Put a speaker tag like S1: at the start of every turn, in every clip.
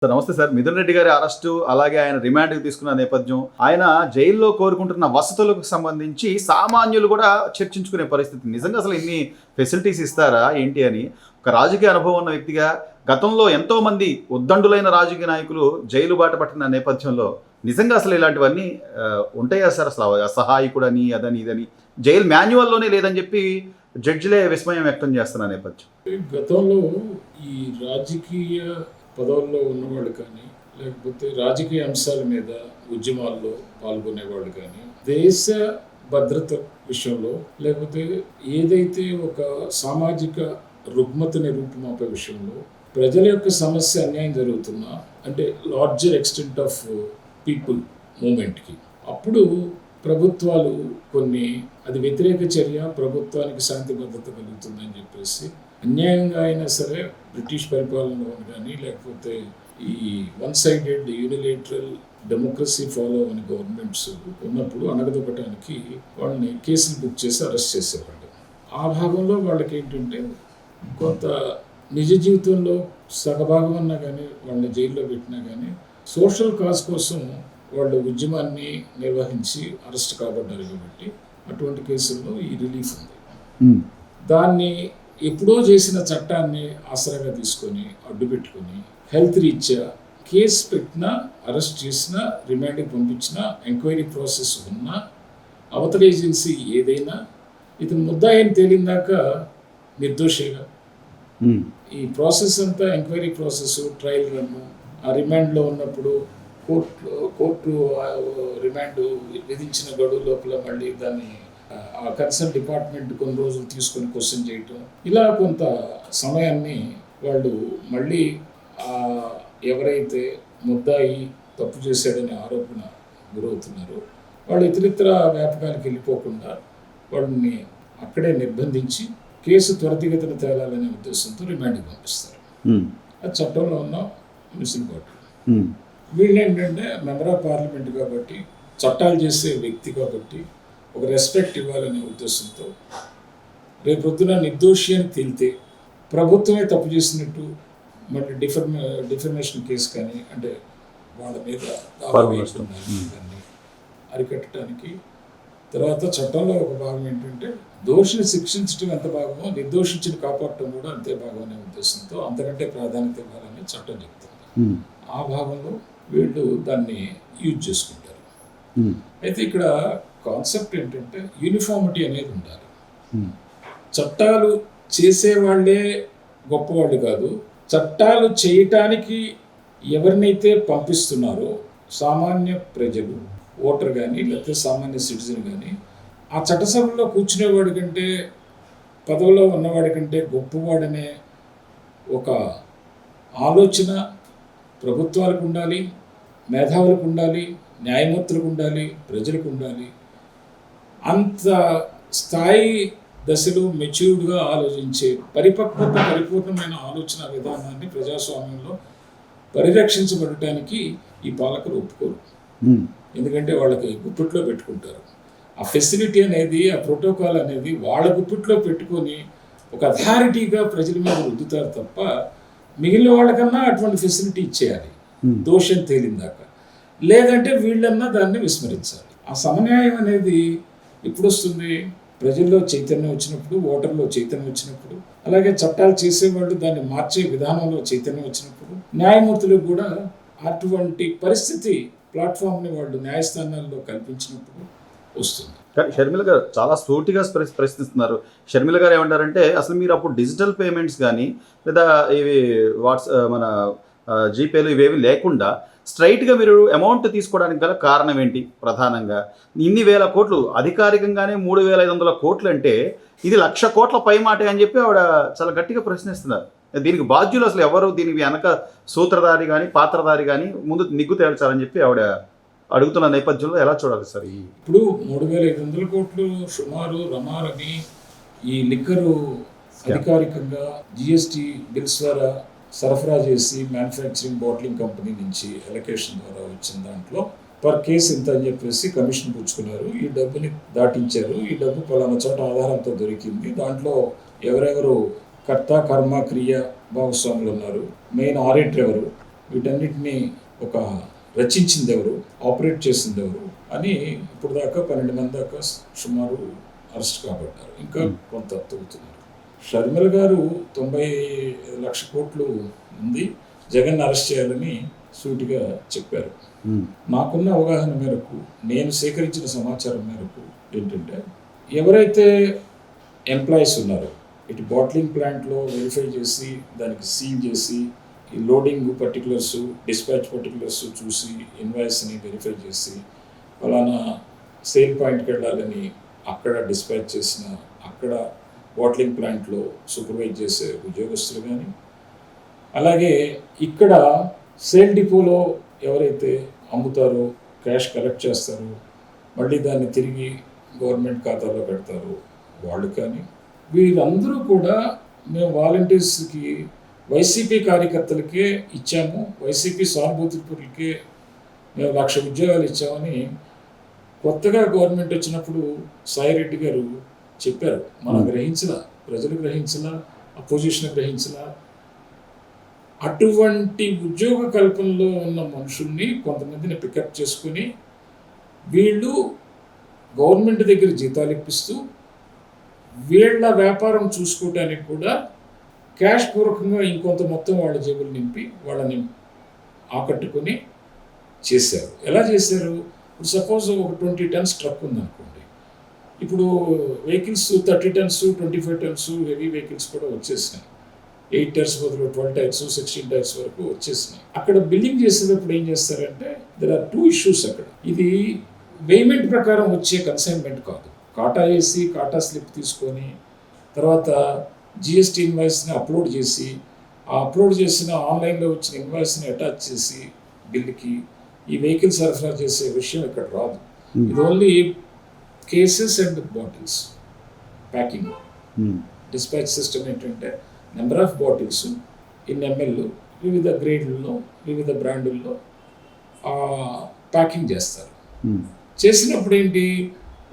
S1: Sir నమస్తే sir. Mithun Reddy గారి arrest, అలాగే ఆయన రిమాండ్‌కి తీసుకున్న నేపథ్యం, ఆయన జైల్లో కోరుకుంటున్న వసతులకు సంబంధించి సామాన్యులు కూడా చర్చించుకునే పరిస్థితి. నిజంగా అసలు ఇన్ని ఫెసిలిటీస్ ఇస్తారా ఏంటి అని ఒక రాజకీయ అనుభవం ఉన్న వ్యక్తిగా గతంలో ఎంతోమంది ఉద్దండులైన రాజకీయ నాయకులు జైలు బాట పట్టిన నేపథ్యంలో నిజంగా అసలు ఇలాంటివన్నీ ఉంటాయా సార్? అసలు అసహాయకుడని అదని ఇదని జైలు మాన్యువల్లోనే లేదని చెప్పి జడ్జిలే విస్మయం వ్యక్తం చేస్తున్న నేపథ్యం.
S2: గతంలో ఈ రాజకీయ పదవుల్లో ఉన్నవాళ్ళు కానీ, లేకపోతే రాజకీయ అంశాల మీద ఉద్యమాల్లో పాల్గొనేవాళ్ళు కానీ, దేశ భద్రత విషయంలో, లేకపోతే ఏదైతే ఒక సామాజిక రుగ్మతని రూపుమాపే విషయంలో, ప్రజల యొక్క సమస్య అన్యాయం జరుగుతున్నా, అంటే లార్జర్ ఎక్స్టెంట్ ఆఫ్ పీపుల్ మూమెంట్కి, అప్పుడు ప్రభుత్వాలు కొన్ని అది వ్యతిరేక చర్య, ప్రభుత్వానికి శాంతి భద్రత కలుగుతుందని చెప్పేసి అన్యాయంగా అయినా సరే బ్రిటిష్ పరిపాలనలో కానీ, లేకపోతే ఈ one sided unilateral democracy follow అని గవర్నమెంట్స్ ఉన్నప్పుడు అణగదొక్కడానికి వాళ్ళని కేసులు బుక్ చేసి అరెస్ట్ చేసేవాళ్ళు. ఆ భాగంలో వాళ్ళకి ఏంటంటే కొంత నిజ జీవితంలో సగభాగం అన్నా కానీ వాళ్ళని జైల్లో పెట్టినా కానీ సోషల్ కాజ్ కోసం వాళ్ళు ఉద్యమాన్ని నిర్వహించి అరెస్ట్ కాబడ్డారు కాబట్టి అటువంటి కేసుల్లో ఈ రిలీఫ్ ఉంది. దాన్ని ఎప్పుడో చేసిన చట్టాన్ని ఆసరాగా తీసుకొని అడ్డుపెట్టుకొని హెల్త్ రీత్యా కేసు పెట్టినా, అరెస్ట్ చేసినా, రిమాండ్కి పంపించినా, ఎంక్వైరీ ప్రాసెస్ ఉన్నా, అవతల ఏజెన్సీ ఏదైనా ఇతను ముద్దాయిని తేలిందాక నిర్దోషిగా ఈ ప్రాసెస్ అంతా ఎంక్వైరీ ప్రాసెస్, ట్రయల్ రన్ను, ఆ రిమాండ్లో ఉన్నప్పుడు కోర్టు రిమాండ్ విధించిన గడువు లోపల మళ్ళీ దాన్ని ఆ కన్సర్న్ డిపార్ట్మెంట్ కొన్ని రోజులు తీసుకొని క్వశ్చన్ చేయటం, ఇలా కొంత సమయాన్ని వాళ్ళు మళ్ళీ ఎవరైతే ముద్దాయి తప్పు చేశాడనే ఆరోపణ గురవుతున్నారో వాళ్ళు ఇతరితర వ్యాపకాలకు వెళ్ళిపోకుండా వాళ్ళని అక్కడే నిర్బంధించి కేసు త్వరితగతిన తేలాలనే ఉద్దేశంతో రిమాండ్కి పంపిస్తారు. అది చట్టంలో ఉన్న మిసిలుబాటు. వీళ్ళు ఏంటంటే మెంబర్ ఆఫ్ పార్లమెంట్ కాబట్టి, చట్టాలు చేసే వ్యక్తి కాబట్టి ఒక రెస్పెక్ట్ ఇవ్వాలనే ఉద్దేశంతో రేపు పొద్దున నిర్దోషి అని తేలితే ప్రభుత్వమే తప్పు చేసినట్టు మళ్ళీ డిఫర్మేషన్ కేసు కానీ, అంటే వాళ్ళ మీద దాన్ని అరికట్టడానికి, తర్వాత చట్టంలో ఒక భాగం ఏంటంటే దోషిని శిక్షించడం ఎంత భాగమో నిర్దోషించిన కాపాడటం కూడా అంతే భాగం అనే ఉద్దేశంతో అంతకంటే ప్రాధాన్యత ఇవ్వాలని చట్టం చెప్తుంది. ఆ భాగంలో వీళ్ళు దాన్ని యూజ్ చేసుకుంటారు. అయితే ఇక్కడ కాన్సెప్ట్ ఏంటంటే యూనిఫార్మిటీ అనేది ఉండాలి. చట్టాలు చేసేవాళ్ళే గొప్పవాళ్ళు కాదు, చట్టాలు చేయటానికి ఎవరినైతే పంపిస్తున్నారో సామాన్య ప్రజలు, ఓటర్ కానీ లేకపోతే సామాన్య సిటిజన్ కానీ, ఆ చట్టసభలో కూర్చునేవాడి కంటే, పదవిలో ఉన్నవాడి కంటే గొప్పవాడనే ఒక ఆలోచన ప్రభుత్వాలకు ఉండాలి, మేధావులకు ఉండాలి, న్యాయమూర్తులకు ఉండాలి, ప్రజలకు ఉండాలి. అంత స్థాయి దశలో మెచ్యూర్డ్గా ఆలోచించే పరిపూర్ణమైన ఆలోచన విధానాన్ని ప్రజాస్వామ్యంలో పరిరక్షించబడటానికి ఈ పాలకులు ఒప్పుకోరు. ఎందుకంటే వాళ్ళకి గుప్పిట్లో పెట్టుకుంటారు. ఆ ఫెసిలిటీ అనేది, ఆ ప్రోటోకాల్ అనేది వాళ్ళ గుప్పిట్లో పెట్టుకొని ఒక అథారిటీగా ప్రజల మీద రుద్దుతారు తప్ప మిగిలిన వాళ్ళకన్నా అటువంటి ఫెసిలిటీ ఇచ్చేయాలి దోషం తేలిందాక. లేదంటే వీళ్ళన్నా దాన్ని విస్మరించాలి. ఆ సమన్యాయం అనేది ఎప్పుడు వస్తుంది? ప్రజల్లో చైతన్యం వచ్చినప్పుడు, ఓటర్లో చైతన్యం వచ్చినప్పుడు, అలాగే చట్టాలు చేసేవాళ్ళు దాన్ని మార్చే విధానంలో చైతన్యం వచ్చినప్పుడు, న్యాయమూర్తులకు కూడా అటువంటి పరిస్థితి ప్లాట్ఫామ్ని వాళ్ళు న్యాయస్థానాల్లో కల్పించినప్పుడు వస్తుంది.
S1: కానీ షర్మిల గారు చాలా సూటిగా ప్రశ్నిస్తున్నారు. షర్మిల గారు ఏమంటారంటే అసలు మీరు అప్పుడు డిజిటల్ పేమెంట్స్ కానీ లేదా ఇవి మన జీపేలు ఇవేవి లేకుండా స్ట్రైట్గా మీరు అమౌంట్ తీసుకోవడానికి గల కారణం ఏంటి? ప్రధానంగా ఇన్ని వేల కోట్లు, అధికారికంగానే 3,500 కోట్లు అంటే ఇది 1,00,000 కోట్ల పై మాట అని చెప్పి ఆవిడ చాలా గట్టిగా ప్రశ్నిస్తున్నారు. దీనికి బాధ్యులు అసలు ఎవరు? దీనికి వెనక సూత్రధారి కానీ పాత్రధారి కానీ ముందు నిగ్గు తేల్చాలని చెప్పి ఆవిడ అడుగుతున్న నేపథ్యంలో ఎలా చూడాలి సార్?
S2: ఇప్పుడు 3,500 కోట్లు సుమారు రమారమి ఈ లిక్కరు అధికారికంగా జిఎస్టీ బిల్స్ ద్వారా సరఫరా చేసి మ్యానుఫ్యాక్చరింగ్ బాటిలింగ్ కంపెనీ నుంచి ఎలకేషన్ ద్వారా వచ్చిన దాంట్లో పర్ కేసు ఇంత అని చెప్పేసి కమిషన్ పుచ్చుకున్నారు. ఈ డబ్బుని దాటించారు. ఈ డబ్బు పలానా చోట ఆధారంతో దొరికింది. దాంట్లో ఎవరెవరు కర్త, కర్మ, క్రియ భాగస్వాములు ఉన్నారు, మెయిన్ ఆడిటర్ ఎవరు, వీటన్నిటిని ఒక రచించింది ఎవరు, ఆపరేట్ చేసింది ఎవరు అని ఇప్పుడు దాకా 12 మంది దాకా సుమారు అరెస్ట్ కాబడ్డారు. ఇంకా కొంత తగ్గుతున్నారు. షర్మిల గారు 90 లక్షల కోట్లు ఉంది, జగన్ అరెస్ట్ చేయాలని సూటిగా చెప్పారు. నాకున్న అవగాహన మేరకు, నేను సేకరించిన సమాచారం మేరకు ఏంటంటే, ఎవరైతే ఎంప్లాయీస్ ఉన్నారో ఇటు బాట్లింగ్ ప్లాంట్లో వెరిఫై చేసి దానికి సీల్ చేసి ఈ లోడింగ్ పర్టికులర్స్, డిస్పాచ్ పర్టికులర్స్ చూసి ఇన్వాయిస్ని వెరిఫై చేసి ఫలానా సేల్ పాయింట్కి వెళ్ళాలని అక్కడ డిస్పాచ్ చేసిన, అక్కడ బాట్లింగ్ ప్లాంట్లో సూపర్వైజ్ చేసే ఉద్యోగస్తులు కానీ, అలాగే ఇక్కడ సేల్ డిపోలో ఎవరైతే అమ్ముతారో, క్యాష్ కలెక్ట్ చేస్తారో, మళ్ళీ దాన్ని తిరిగి గవర్నమెంట్ ఖాతాలో పెడతారో వాళ్ళు కానీ, వీరందరూ కూడా మేము వాలంటీర్స్కి వైసీపీ కార్యకర్తలకే ఇచ్చాము, వైసీపీ సానుభూతిపరులకే మేము 1,00,000 ఉద్యోగాలు ఇచ్చామని కొత్తగా గవర్నమెంట్ వచ్చినప్పుడు సాయిరెడ్డి గారు చెప్పారు. మనం గ్రహించలా, ప్రజలు గ్రహించలా, అపోజిషన్ గ్రహించలా. అటువంటి ఉద్యోగ కల్పనలో ఉన్న మనుషుల్ని కొంతమందిని పికప్ చేసుకుని వీళ్ళు గవర్నమెంట్ దగ్గర జీతాలు ఇప్పిస్తూ వీళ్ళ వ్యాపారం చూసుకోవడానికి కూడా క్యాష్ పూర్వకంగా ఇంకొంత మొత్తం వాళ్ళ జేబులు నింపి వాళ్ళని ఆకట్టుకొని చేశారు. ఎలా చేశారు? ఇప్పుడు సపోజ్ ఒక 20 టన్స్ ట్రక్ ఉందనుకోండి, ఇప్పుడు vehicles 30 turns, 25 turns heavy vehicles కూడా వచ్చేసినాయి. 8 టైర్స్ బదులు 12 టైర్స్, 16 టైర్స్ వరకు వచ్చేసినాయి. అక్కడ బిల్లింగ్ చేసేటప్పుడు ఏం చేస్తారంటే, దెర్ ఆర్ 2 ఇష్యూస్ అక్కడ. ఇది పేమెంట్ ప్రకారం వచ్చే కన్సైన్మెంట్ కాదు. కాటా వేసి కాటా స్లిప్ తీసుకొని తర్వాత జిఎస్టీ ఇన్వాయిస్ని అప్లోడ్ చేసి, ఆ అప్లోడ్ చేసిన ఆన్లైన్లో వచ్చిన ఇన్వాయిస్ని అటాచ్ చేసి బిల్లుకి ఈ వెహికల్ సరఫరా చేసే విషయం ఇక్కడ రాదు. ఇది only cases and bottles packing. Dispatch system ఏంటంటే number of bottles in ML వివిధ గ్రేడ్లలో, వివిధ బ్రాండుల్లో ప్యాకింగ్ చేస్తారు. చేసినప్పుడు ఏంటి,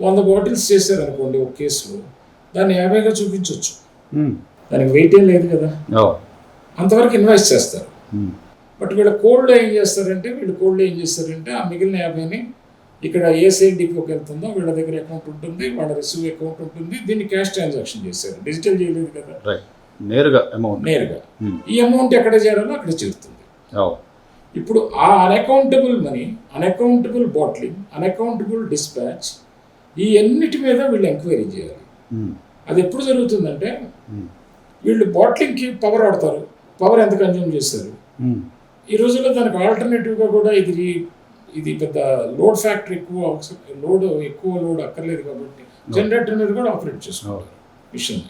S2: 100 బాటిల్స్ చేశారనుకోండి ఒక కేసులో, దాన్ని 50గా చూపించవచ్చు. దానికి వెయిట్ ఏం లేదు కదా, అంతవరకు ఇన్వాయిస్ చేస్తారు. బట్ వీళ్ళ కోల్డ్ ఏం చేస్తారంటే ఆ మిగిలిన 50ని ఇక్కడ ఏ సేల్ డిపోకి వెళ్తుందో వీళ్ళ దగ్గర అకౌంట్ ఉంటుంది, వాళ్ళ రిసీవ్ అకౌంట్ ఉంటుంది, దీన్ని క్యాష్ ట్రాన్సాక్షన్ చేశారు. డిజిటల్ చేయలేదు కదా,
S1: నేరుగా ఈ అమౌంట్
S2: ఎక్కడ చేరాలో అక్కడ చేరుతుంది. ఇప్పుడు ఆ unaccountable money, unaccountable bottling, unaccountable dispatch, ఈ అన్నిటి మీద వీళ్ళు ఎంక్వైరీ చేయాలి. అది ఎప్పుడు జరుగుతుందంటే, వీళ్ళు బాట్లింగ్కి పవర్ ఆడతారు, పవర్ ఎంత కన్జ్యూమ్ చేస్తారు. ఈ రోజుల్లో దానికి ఆల్టర్నేటివ్గా కూడా ఇది పెద్ద లోడ్ ఫ్యాక్టర్ ఎక్కువ లోడ్ అక్కర్లేదు కాబట్టి జనరేటర్ మీద కూడా ఆపరేట్ చేసుకుంటారు మిషన్.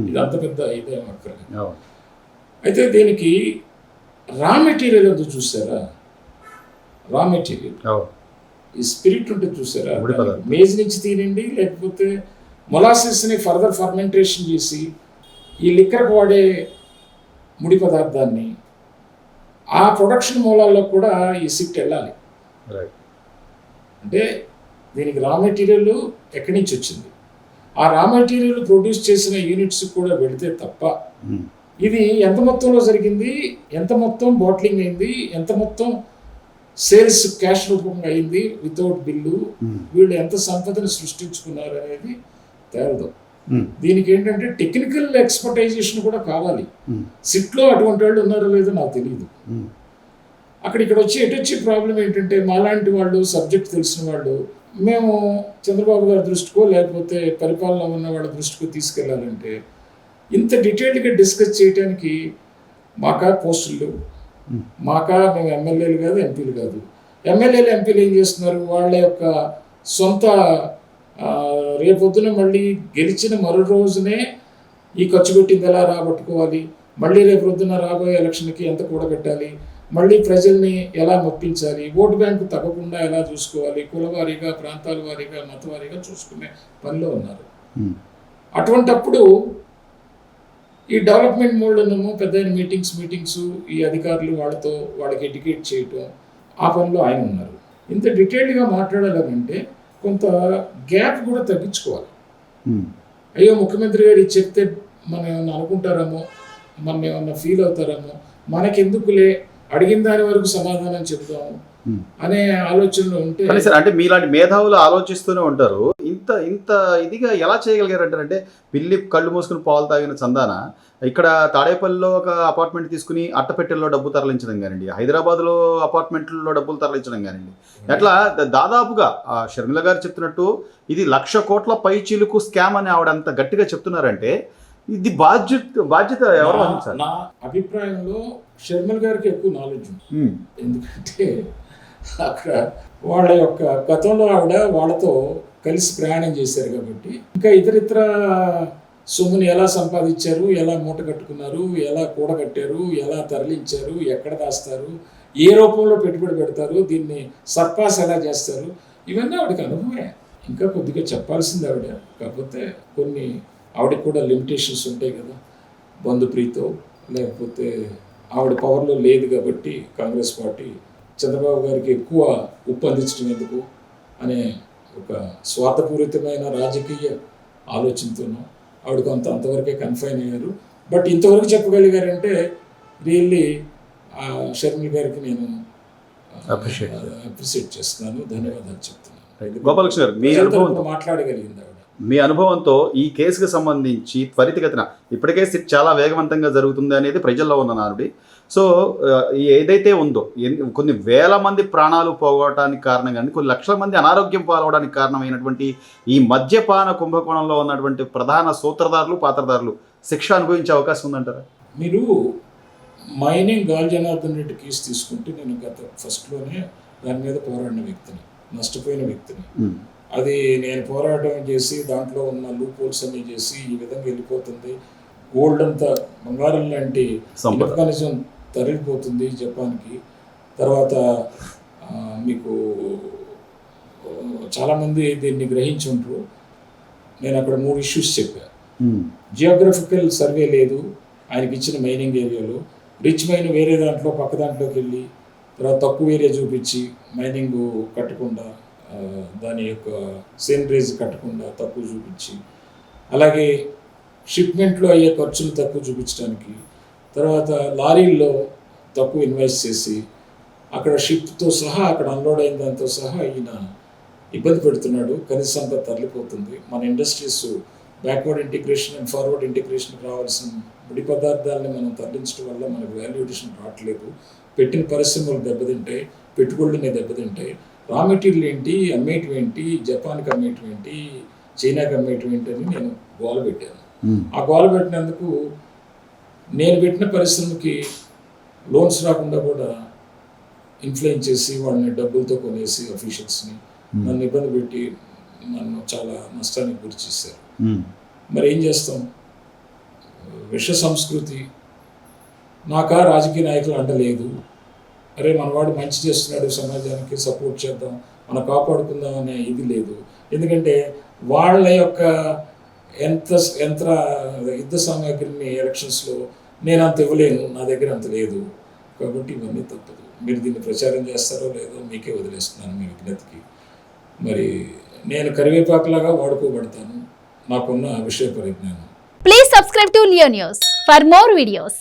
S2: ఇది అంత పెద్ద ఇదేం అక్కర్లేదు. అయితే దీనికి రా మెటీరియల్ ఏదో చూసారా, రా మెటీరియల్ ఈ స్పిరిట్ ఉంటుంది చూసారా, మేజ్ నుంచి తీనండి, లేకపోతే మొలాసిస్ని ఫర్దర్ ఫర్మెంటేషన్ చేసి ఈ లిక్కర్కి వాడే ముడి పదార్థాన్ని ఆ ప్రొడక్షన్ మూలాల్లో కూడా ఈ సిట్ వెళ్ళాలి. అంటే దీనికి రా మెటీరియల్ ఎక్కడి నుంచి వచ్చింది, ఆ రా మెటీరియల్ ప్రొడ్యూస్ చేసిన యూనిట్స్ కూడా వెళితే తప్ప ఇది ఎంత మొత్తంలో జరిగింది, ఎంత మొత్తం బాట్లింగ్ అయింది, ఎంత మొత్తం సేల్స్ క్యాష్ రూపంగా అయింది వితౌట్ బిల్లు, వీళ్ళు ఎంత సంపదను సృష్టించుకున్నారు అనేది తేలదు. దీనికి ఏంటంటే టెక్నికల్ ఎక్స్పర్టైజేషన్ కూడా కావాలి. సిట్లో అటువంటి వాళ్ళు ఉన్నారో లేదో నాకు తెలియదు. ఇక్కడ వచ్చి ప్రాబ్లం ఏంటంటే, మాలాంటి వాళ్ళు సబ్జెక్ట్ తెలిసిన వాళ్ళు మేము చంద్రబాబు గారి దృష్టికో లేకపోతే పరిపాలన ఉన్న వాళ్ళ దృష్టికో తీసుకెళ్లాలంటే ఇంత డీటెయిల్డ్గా డిస్కస్ చేయడానికి మాకా పోస్టులు, మేము ఎమ్మెల్యేలు కాదు, ఎంపీలు కాదు. ఎమ్మెల్యేలు ఎంపీలు ఏం చేస్తున్నారు, వాళ్ళ యొక్క సొంత రేపొద్దున మళ్ళీ గెలిచిన మరో రోజునే ఈ ఖర్చు పెట్టింది ఎలా రాబట్టుకోవాలి, మళ్ళీ రేపు పొద్దున రాబోయే ఎలక్షన్కి ఎంత కూడబెట్టాలి, మళ్ళీ ప్రజల్ని ఎలా మొప్పించాలి, ఓటు బ్యాంకు తగ్గకుండా ఎలా చూసుకోవాలి, కులవారీగా, ప్రాంతాల వారీగా, మతవారీగా చూసుకునే పనిలో ఉన్నారు. అటువంటప్పుడు ఈ డెవలప్మెంట్ మోడ్లోనేమో పెద్ద మీటింగ్స్ ఈ అధికారులు వాళ్ళకి ఎడ్యుకేట్ చేయటం, ఆ పనిలో ఆయన ఉన్నారు. ఇంత డీటెయిల్డ్గా మాట్లాడాలంటే కొంత గ్యాప్ కూడా తగ్గించుకోవాలి. అయ్యో ముఖ్యమంత్రి గారు ఇది చెప్తే మనం ఏమన్నా అనుకుంటారేమో, మనం ఏమన్నా ఫీల్ అవుతారేమో, మనకెందుకులే అడిగిన దాని వరకు సమాధానం చెప్దాం అనే ఆలోచనలో ఉంటే
S1: కానీ సార్ అంటే మీలాంటి మేధావులు ఆలోచిస్తూనే ఉంటారు. ఇంత ఇంత ఇదిగా ఎలా చేయగలిగారంటారంటే పిల్లి కళ్ళు మూసుకుని పాలు తాగిన చందాన ఇక్కడ తాడేపల్లిలో ఒక అపార్ట్మెంట్ తీసుకుని అట్టపెట్టెల్లో డబ్బు తరలించడం కానివ్వండి, హైదరాబాద్లో అపార్ట్మెంట్లలో డబ్బులు తరలించడం కానివ్వండి, అట్లా దాదాపుగా షర్మిల గారు చెప్తున్నట్టు ఇది 1,00,000 కోట్ల పై చిలుకు స్కామ్ అని ఆవిడ అంత గట్టిగా చెప్తున్నారంటే ఇది బాధ్యత ఎవరు వహించాలి?
S2: నా అభిప్రాయంలో షర్మిల గారికి ఎక్కువ నాలెడ్జ్ ఉంది. ఎందుకంటే అక్కడ వాళ్ళ యొక్క గతంలో ఆవిడ వాళ్ళతో కలిసి ప్రయాణం చేశారు కాబట్టి ఇంకా ఇతరితర సొమ్ముని ఎలా సంపాదించారు, ఎలా మూట కట్టుకున్నారు, ఎలా కూడగట్టారు, ఎలా తరలించారు, ఎక్కడ దాస్తారు, ఏ రూపంలో పెట్టుబడి పెడతారు, దీన్ని సర్పాస్ ఎలా చేస్తారు, ఇవన్నీ ఆవిడకి అనుభవమే. ఇంకా కొద్దిగా చెప్పాల్సింది ఆవిడ. కాకపోతే కొన్ని ఆవిడకి కూడా లిమిటేషన్స్ ఉంటాయి కదా, బంధుప్రీతో లేకపోతే ఆవిడ పవర్లో లేదు కాబట్టి కాంగ్రెస్ పార్టీ చంద్రబాబు గారికి ఎక్కువ ఉప్పందించడం ఎందుకు అనే ఒక స్వార్థపూరితమైన రాజకీయ ఆలోచనతోనూ ఆవిడ అంతవరకే కన్ఫైన్ అయ్యారు. బట్ ఇంతవరకు చెప్పగలిగారంటే రియల్లీ షర్మిల గారికి నేను అప్రిషియేట్ చేస్తున్నాను, ధన్యవాదాలు చెప్తున్నాను.
S1: గోపాలకృష్ణ గారు మీ అనుభవంతో
S2: మాట్లాడగలిగింది ఆవిడ.
S1: మీ అనుభవంతో ఈ కేసుకు సంబంధించి త్వరితగతిన ఇప్పటికే చాలా వేగవంతంగా జరుగుతుంది అనేది ప్రజల్లో ఉన్న నానుడి. సో ఏదైతే ఉందో కొన్ని వేల మంది ప్రాణాలు పోగొట్టడానికి కారణం కానీ కొన్ని లక్షల మంది అనారోగ్యం పాల్గొనడానికి కారణమైనటువంటి ఈ మద్యపాన కుంభకోణంలో ఉన్నటువంటి ప్రధాన సూత్రధారులు పాత్రధారులు శిక్ష అనుభవించే అవకాశం ఉందంటారా?
S2: మీరు మైనింగ్ గాలి జనార్దన్ రెడ్డి కేసు తీసుకుంటే నేను గత ఫస్ట్లోనే దాని మీద పోరాడిన వ్యక్తిని, నష్టపోయిన వ్యక్తిని. అది నేను పోరాటం చేసి దాంట్లో ఉన్న లూప్ హోల్స్ అన్ని చేసి ఈ విధంగా వెళ్ళిపోతుంది, గోల్డ్ అంతా బంగారం లాంటి మెకానిజం తరలిపోతుంది జపాన్కి. తర్వాత మీకు చాలామంది దీన్ని గ్రహించి ఉంటారు. నేను అక్కడ 3 ఇష్యూస్ చెప్పాను. జియోగ్రఫికల్ సర్వే లేదు ఆయనకి ఇచ్చిన మైనింగ్ ఏరియాలో, రిచ్ మైన్ వేరే దాంట్లో పక్క దాంట్లోకి వెళ్ళి తర్వాత తక్కువ ఏరియా చూపించి మైనింగ్ కట్టకుండా దాని యొక్క సేనరేజ్ కట్టకుండా తక్కువ చూపించి, అలాగే షిప్మెంట్లో అయ్యే ఖర్చులు తక్కువ చూపించడానికి, తర్వాత లారీల్లో తక్కువ ఇన్వెస్ట్ చేసి అక్కడ షిప్తో సహా అక్కడ అన్లోడ్ అయిన దాంతో సహా ఈయన ఇబ్బంది పెడుతున్నాడు. కనీస సంపద తరలిపోతుంది. మన industries backward integration and forward integration రావాల్సిన ముడి పదార్థాలని మనం తరలించడం వల్ల మనకు వాల్యూ అడిషన్ రావట్లేదు. పెట్టిన పరిశ్రమలు దెబ్బతింటాయి, పెట్టుబడులని దెబ్బతింటాయి. రా మెటీరియల్ ఏంటి, అమ్మేటివి ఏంటి, జపాన్కి అమ్మేటివి ఏంటి, చైనాకి అమ్మేటివి ఏంటి అని నేను గోల పెట్టాను. ఆ గోల పెట్టినందుకు నేను పెట్టిన పరిశ్రమకి లోన్స్ రాకుండా కూడా ఇన్ఫ్లుయెన్స్ చేసి వాళ్ళని డబ్బులతో కొనేసి అఫీషియల్స్ని నన్ను ఇబ్బంది పెట్టి నన్ను చాలా నష్టానికి గురి చేశారు. మరి ఏం చేస్తాం? విష సంస్కృతి. నాకా రాజకీయ నాయకులు అండలేదు, అరే మనవాడు మంచి చేస్తున్నాడు సమాజానికి సపోర్ట్ చేద్దాం, మనం కాపాడుకుందాం అనే ఇది లేదు. ఎందుకంటే వాళ్ళ యొక్క యుద్ధ సామాగ్రిని ఎలక్షన్స్లో నేను అంత ఇవ్వలేను, నా దగ్గర అంత లేదు. కాబట్టి ఇవన్నీ తప్పదు. మీరు దీన్ని ప్రచారం చేస్తారో లేదో మీకే వదిలేస్తున్నాను మీ విజ్ఞతకి. మరి నేను కరివేపాకులాగా వాడుకోబడతాను, నాకున్న విషయ పరిజ్ఞానం.
S3: Please subscribe to Leo news for more videos.